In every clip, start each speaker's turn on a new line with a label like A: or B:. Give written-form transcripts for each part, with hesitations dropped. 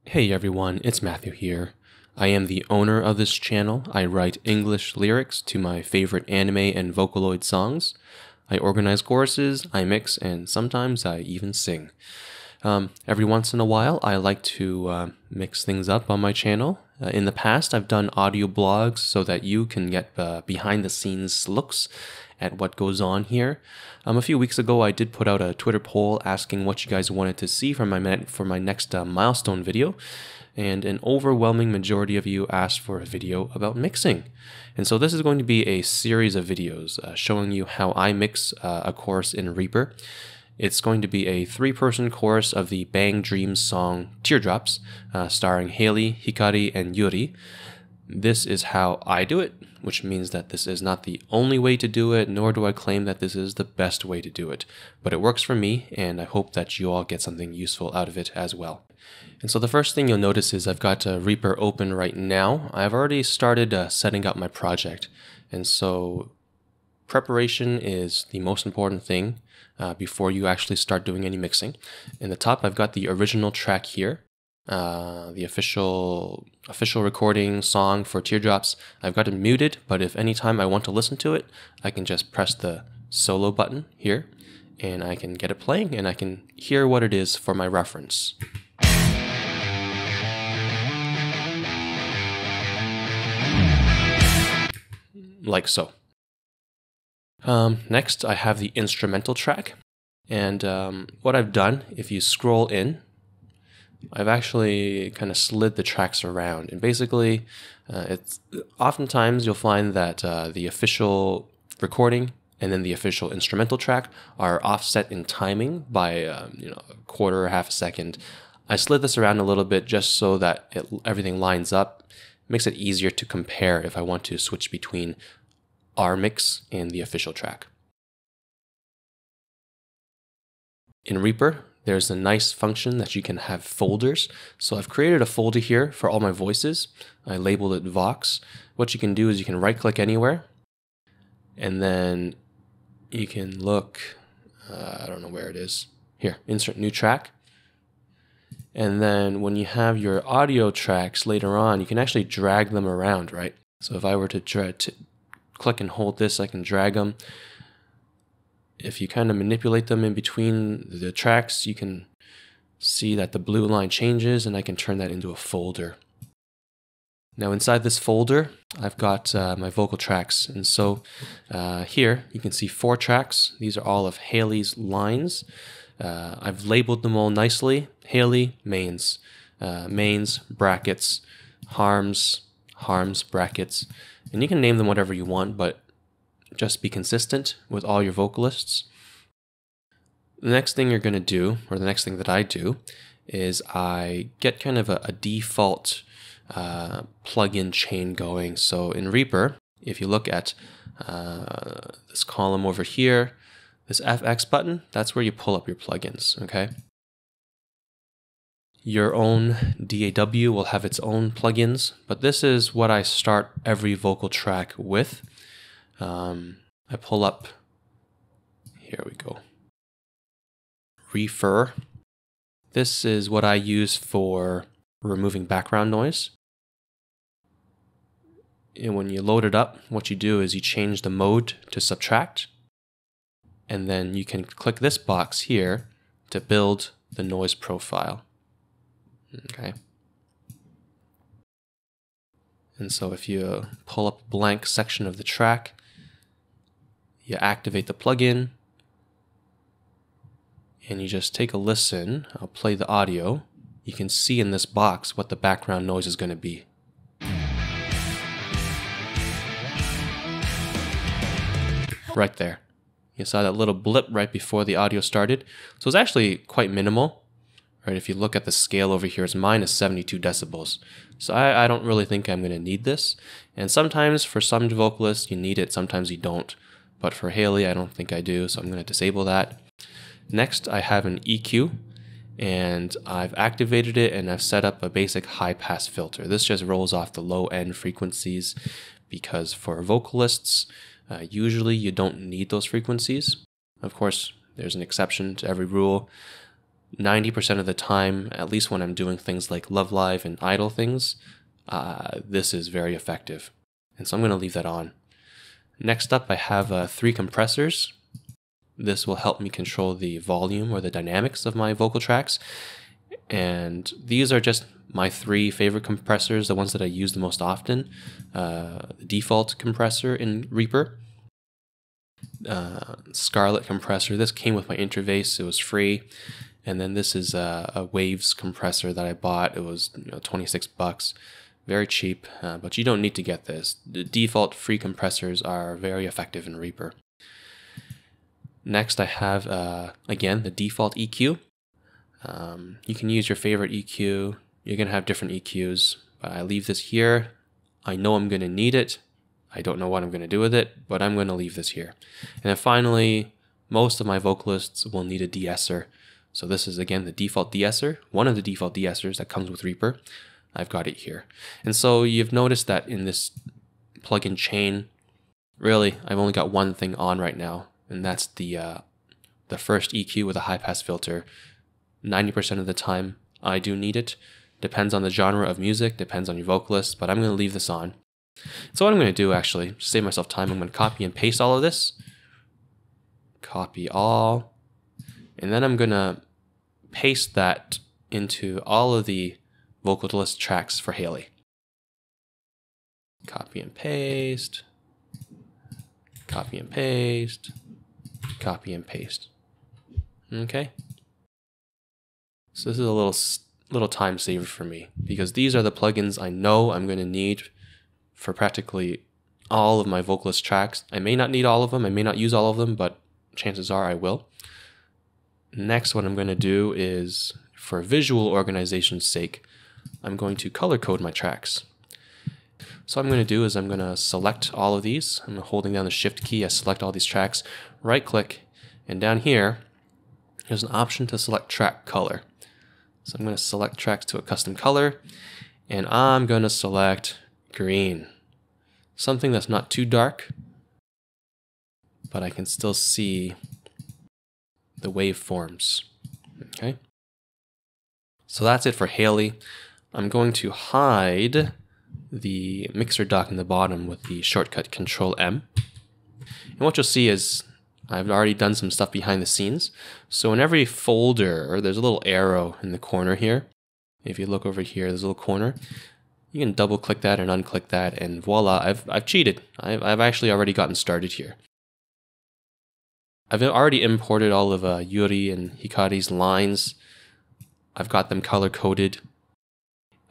A: Hey everyone, it's Matthew here. I am the owner of this channel. I write English lyrics to my favorite anime and Vocaloid songs. I organize choruses, I mix, and sometimes I even sing. Every once in a while, I like to mix things up on my channel. In the past, I've done audio blogs so that you can get behind-the-scenes looks at what goes on here. A few weeks ago, I did put out a Twitter poll asking what you guys wanted to see for my next milestone video, and an overwhelming majority of you asked for a video about mixing. And so this is going to be a series of videos showing you how I mix a chorus in Reaper. It's going to be a 3-person chorus of the Bang Dreams song Teardrops, starring Haley, Hikari, and Yuri. This is how I do it, which means that this is not the only way to do it, nor do I claim that this is the best way to do it. But it works for me, and I hope that you all get something useful out of it as well. And so the first thing you'll notice is I've got Reaper open right now. I've already started setting up my project, and so preparation is the most important thing before you actually start doing any mixing. In the top, I've got the original track here, the official recording song for Teardrops. I've got it muted, but if anytime I want to listen to it, I can just press the solo button here, and I can get it playing, and I can hear what it is for my reference. Like so. Next, I have the instrumental track, and what I've done, if you scroll in, I've actually kind of slid the tracks around, and basically, it's oftentimes you'll find that the official recording and then the official instrumental track are offset in timing by a quarter or half a second. I slid this around a little bit just so that everything lines up. Makes it easier to compare if I want to switch between our mix and the official track. In Reaper, there's a nice function that you can have folders. So I've created a folder here for all my voices. I labeled it Vox. What you can do is you can right-click anywhere, and then you can look, I don't know where it is. Here, insert new track. And then when you have your audio tracks later on, you can actually drag them around, right? So if I were to click and hold this, I can drag them. If you kind of manipulate them in between the tracks, you can see that the blue line changes, and I can turn that into a folder. Now inside this folder, I've got my vocal tracks, and so here you can see 4 tracks. These are all of Haley's lines. I've labeled them all nicely. Haley, mains, mains, brackets, harms, brackets, and you can name them whatever you want, but just be consistent with all your vocalists. The next thing you're going to do, or the next thing that I do, is I get kind of a default plugin chain going. So in Reaper, if you look at this column over here, this FX button, that's where you pull up your plugins, okay? Your own DAW will have its own plugins, but this is what I start every vocal track with. I pull up, here we go, Refer. This is what I use for removing background noise. And when you load it up, what you do is you change the mode to subtract, and then you can click this box here to build the noise profile. Okay. And so if you pull up a blank section of the track, you activate the plugin, and you just take a listen. I'll play the audio. You can see in this box what the background noise is going to be. Right there. You saw that little blip right before the audio started. So it's actually quite minimal. Right, if you look at the scale over here, mine is 72 decibels. So I don't really think I'm going to need this. And sometimes for some vocalists you need it, sometimes you don't. But for Haley, I don't think I do, so I'm going to disable that. Next, I have an EQ, and I've activated it, and I've set up a basic high-pass filter. This just rolls off the low-end frequencies, because for vocalists, usually you don't need those frequencies. Of course, there's an exception to every rule. 90% of the time, at least when I'm doing things like Love Live and idle things, this is very effective. And so I'm going to leave that on. Next up, I have 3 compressors. This will help me control the volume or the dynamics of my vocal tracks. And these are just my 3 favorite compressors, the ones that I use the most often. The default compressor in Reaper. Scarlet compressor. This came with my interface. It was free. And then this is a Waves compressor that I bought. It was 26 bucks. Very cheap, but you don't need to get this. The default free compressors are very effective in Reaper. Next I have, again, the default EQ. You can use your favorite EQ. You're going to have different EQs, but I leave this here. I know I'm going to need it. I don't know what I'm going to do with it, but I'm going to leave this here. And then finally, most of my vocalists will need a de-esser. So this is, again, the default de-esser, one of the default de-essers that comes with Reaper. I've got it here. And so you've noticed that in this plugin chain, really, I've only got one thing on right now, and that's the first EQ with a high-pass filter. 90% of the time, I do need it. Depends on the genre of music, depends on your vocalist, but I'm going to leave this on. So what I'm going to do, actually, to save myself time, I'm going to copy and paste all of this. Copy all. And then I'm going to paste that into all of the vocalist tracks for Haley. Copy and paste. Copy and paste. Copy and paste. Okay. So this is a little time saver for me, because these are the plugins I know I'm going to need for practically all of my vocalist tracks. I may not need all of them, I may not use all of them, but chances are I will. Next, what I'm going to do is, for visual organization's sake, I'm going to color code my tracks. So what I'm going to do is I'm going to select all of these. I'm holding down the Shift key. I select all these tracks, right click, and down here, there's an option to select track color. So I'm going to select tracks to a custom color, and I'm going to select green. Something that's not too dark, but I can still see the waveforms. Okay. So that's it for Haley. I'm going to hide the mixer dock in the bottom with the shortcut Control M. And what you'll see is I've already done some stuff behind the scenes. So in every folder, there's a little arrow in the corner here. If you look over here, there's a little corner. You can double click that and unclick that, and voila, I've cheated. I've actually already gotten started here. I've already imported all of Yuri and Hikari's lines. I've got them color-coded.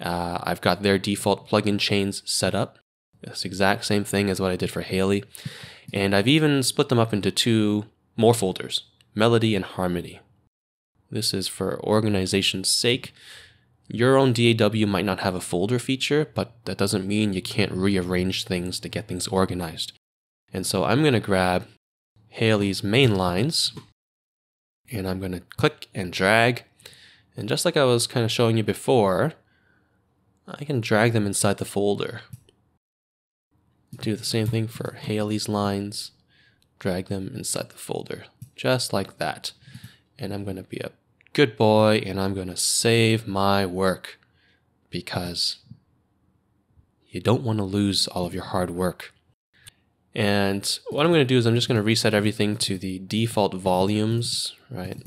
A: I've got their default plugin chains set up. It's the exact same thing as what I did for Haley. And I've even split them up into 2 more folders, Melody and Harmony. This is for organization's sake. Your own DAW might not have a folder feature, but that doesn't mean you can't rearrange things to get things organized. And so I'm going to grab Haley's main lines, and I'm going to click and drag. And just like I was kind of showing you before, I can drag them inside the folder. Do the same thing for Haley's lines, drag them inside the folder, just like that. And I'm going to be a good boy, and I'm going to save my work, because you don't want to lose all of your hard work. And what I'm going to do is I'm just going to reset everything to the default volumes, right?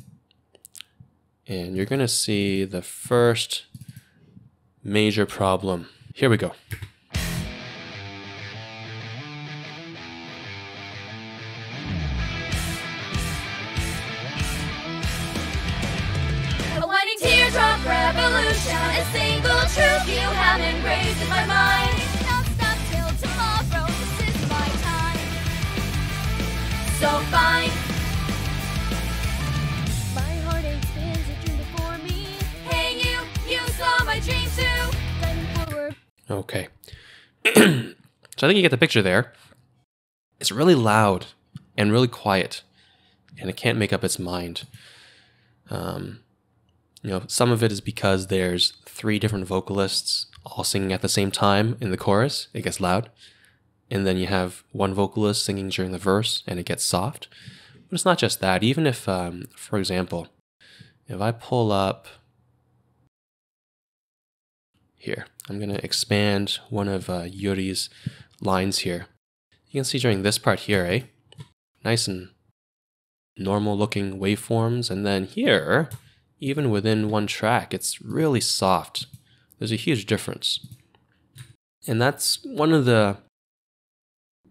A: And you're going to see the first major problem. Here we go.
B: A winding teardrop revolution, a single truth you have engraved in my mind. Don't stop till tomorrow, this is my time. So fine. My heartache spins a dream before me. Hey you saw my dream too. Going forward.
A: Okay. So I think you get the picture there. It's really loud and really quiet, and it can't make up its mind. Some of it is because there's 3 different vocalists all singing at the same time in the chorus. It gets loud. And then you have one vocalist singing during the verse, and it gets soft. But it's not just that. Even if, for example, if I pull up here, I'm going to expand one of Yuri's lines here. You can see during this part here, nice and normal looking waveforms. And then here, even within one track, it's really soft. There's a huge difference. And that's one of the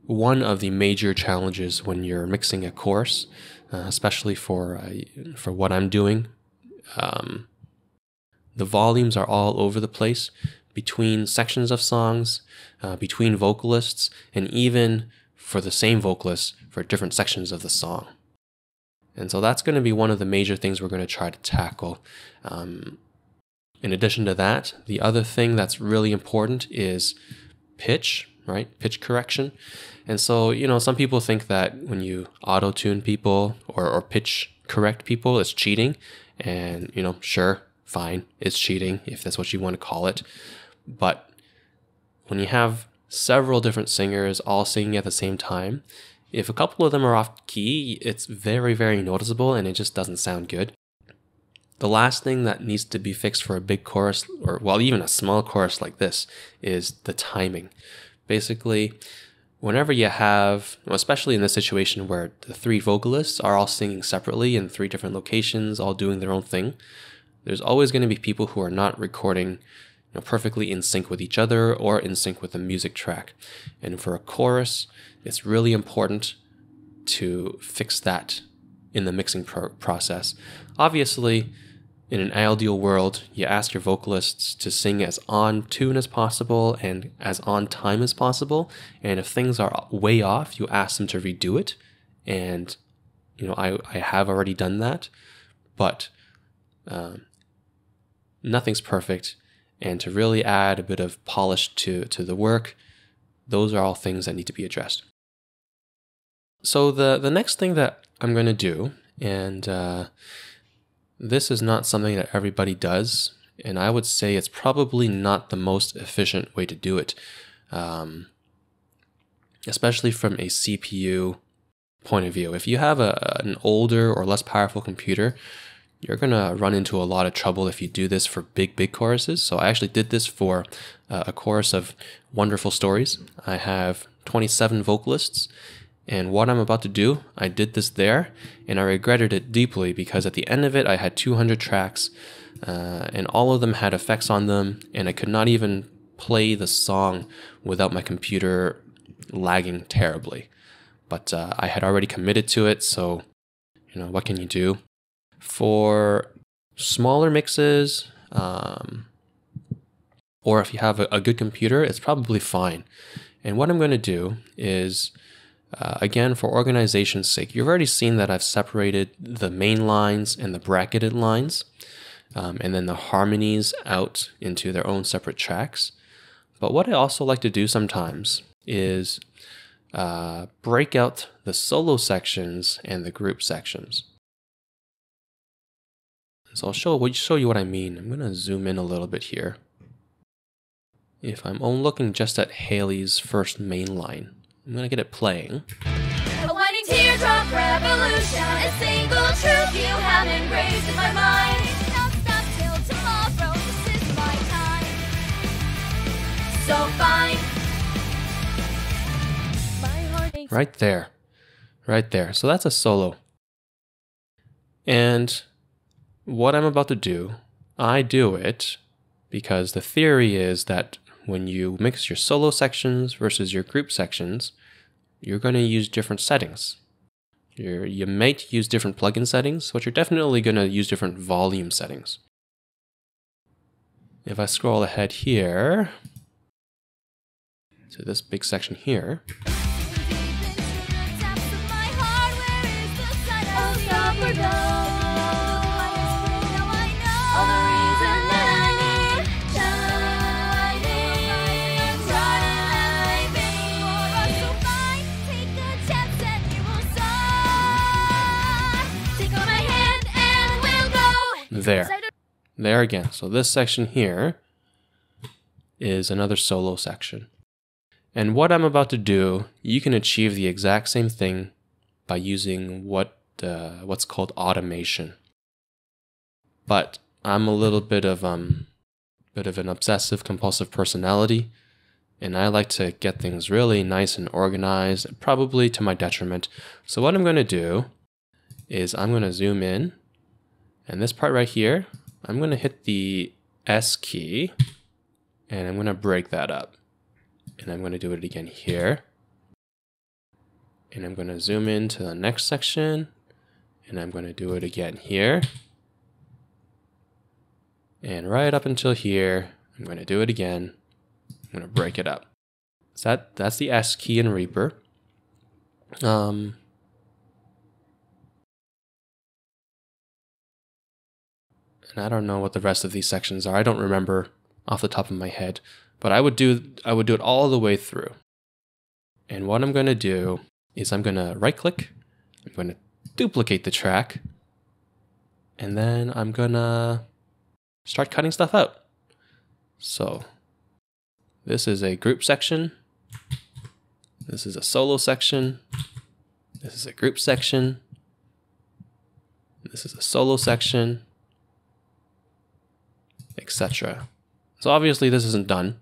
A: major challenges when you're mixing a chorus, especially for what I'm doing. The volumes are all over the place between sections of songs, between vocalists, and even for the same vocalist for different sections of the song. And so that's going to be one of the major things we're going to try to tackle. In addition to that, the other thing that's really important is pitch, right? Pitch correction. And so, some people think that when you auto-tune people or pitch correct people, it's cheating. And, sure, fine, it's cheating if that's what you want to call it. But when you have several different singers all singing at the same time, if a couple of them are off key, it's very, very noticeable and it just doesn't sound good. The last thing that needs to be fixed for a big chorus, or even a small chorus like this, is the timing. Basically, whenever you have, especially in this situation where the three vocalists are all singing separately in three different locations, all doing their own thing, there's always going to be people who are not recording perfectly in sync with each other or in sync with the music track. And for a chorus, it's really important to fix that in the mixing process. Obviously, in an ideal world, you ask your vocalists to sing as on tune as possible and as on time as possible. And if things are way off, you ask them to redo it. And, I have already done that, but nothing's perfect. And to really add a bit of polish to the work, those are all things that need to be addressed. So the next thing that I'm going to do, and this is not something that everybody does, and I would say it's probably not the most efficient way to do it, especially from a CPU point of view. If you have an older or less powerful computer, you're going to run into a lot of trouble if you do this for big choruses. So I actually did this for a chorus of Wonderful Stories. I have 27 vocalists, and what I'm about to do, I did this there, and I regretted it deeply because at the end of it, I had 200 tracks, and all of them had effects on them, and I could not even play the song without my computer lagging terribly. But I had already committed to it, so, what can you do? For smaller mixes, or if you have a good computer, it's probably fine. And what I'm going to do is, again, for organization's sake, you've already seen that I've separated the main lines and the bracketed lines, and then the harmonies out into their own separate tracks. But what I also like to do sometimes is break out the solo sections and the group sections. So I'll show you what I mean. I'm going to zoom in a little bit here. If I'm only looking just at Haley's first main line, I'm going to get it playing.
B: A winding teardrop revolution, a single truth you have engraved in my mind. Don't stop till tomorrow, this is my time. So fine. My heart aches.
A: Right there. So that's a solo. And what I'm about to do, I do it because the theory is that when you mix your solo sections versus your group sections, you're going to use different settings. You might use different plugin settings, but you're definitely going to use different volume settings. If I scroll ahead here to this big section here, There again. So this section here is another solo section. And what I'm about to do, you can achieve the exact same thing by using what's called automation. but I'm a little bit of an obsessive compulsive personality, and I like to get things really nice and organized, probably to my detriment. So what I'm going to do is I'm going to zoom in, and this part right here, I'm going to hit the S key, and I'm going to break that up. And I'm going to do it again here. And I'm going to zoom into the next section, and I'm going to do it again here. And right up until here, I'm going to do it again. I'm going to break it up. So that's the S key in Reaper. And I don't know what the rest of these sections are. I don't remember off the top of my head, but I would do it all the way through. And what I'm going to do is I'm going to right click, I'm going to duplicate the track, and then I'm going to start cutting stuff out. So this is a group section. This is a solo section. This is a group section. This is a solo section, etc. So obviously this isn't done.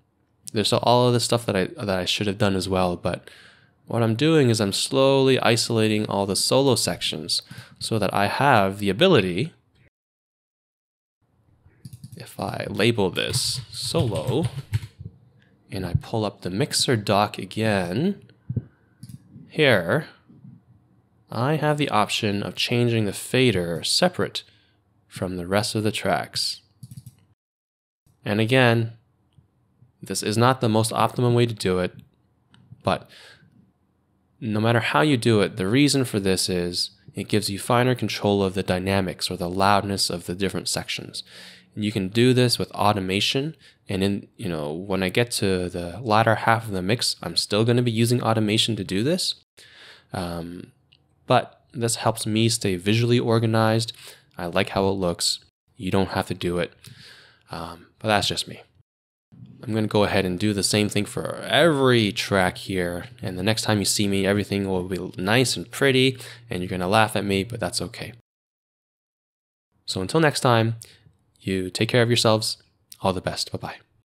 A: There's all of the stuff that I should have done as well, but what I'm doing is I'm slowly isolating all the solo sections so that I have the ability, if I label this solo, and I pull up the mixer dock again, here, I have the option of changing the fader separate from the rest of the tracks. And again, this is not the most optimum way to do it, but no matter how you do it, the reason for this is it gives you finer control of the dynamics or the loudness of the different sections. And you can do this with automation, and when I get to the latter half of the mix, I'm still going to be using automation to do this. But this helps me stay visually organized. I like how it looks. You don't have to do it. But that's just me. I'm going to go ahead and do the same thing for every track here. And the next time you see me, everything will be nice and pretty, and you're going to laugh at me, but that's okay. So until next time, you take care of yourselves. All the best. Bye-bye.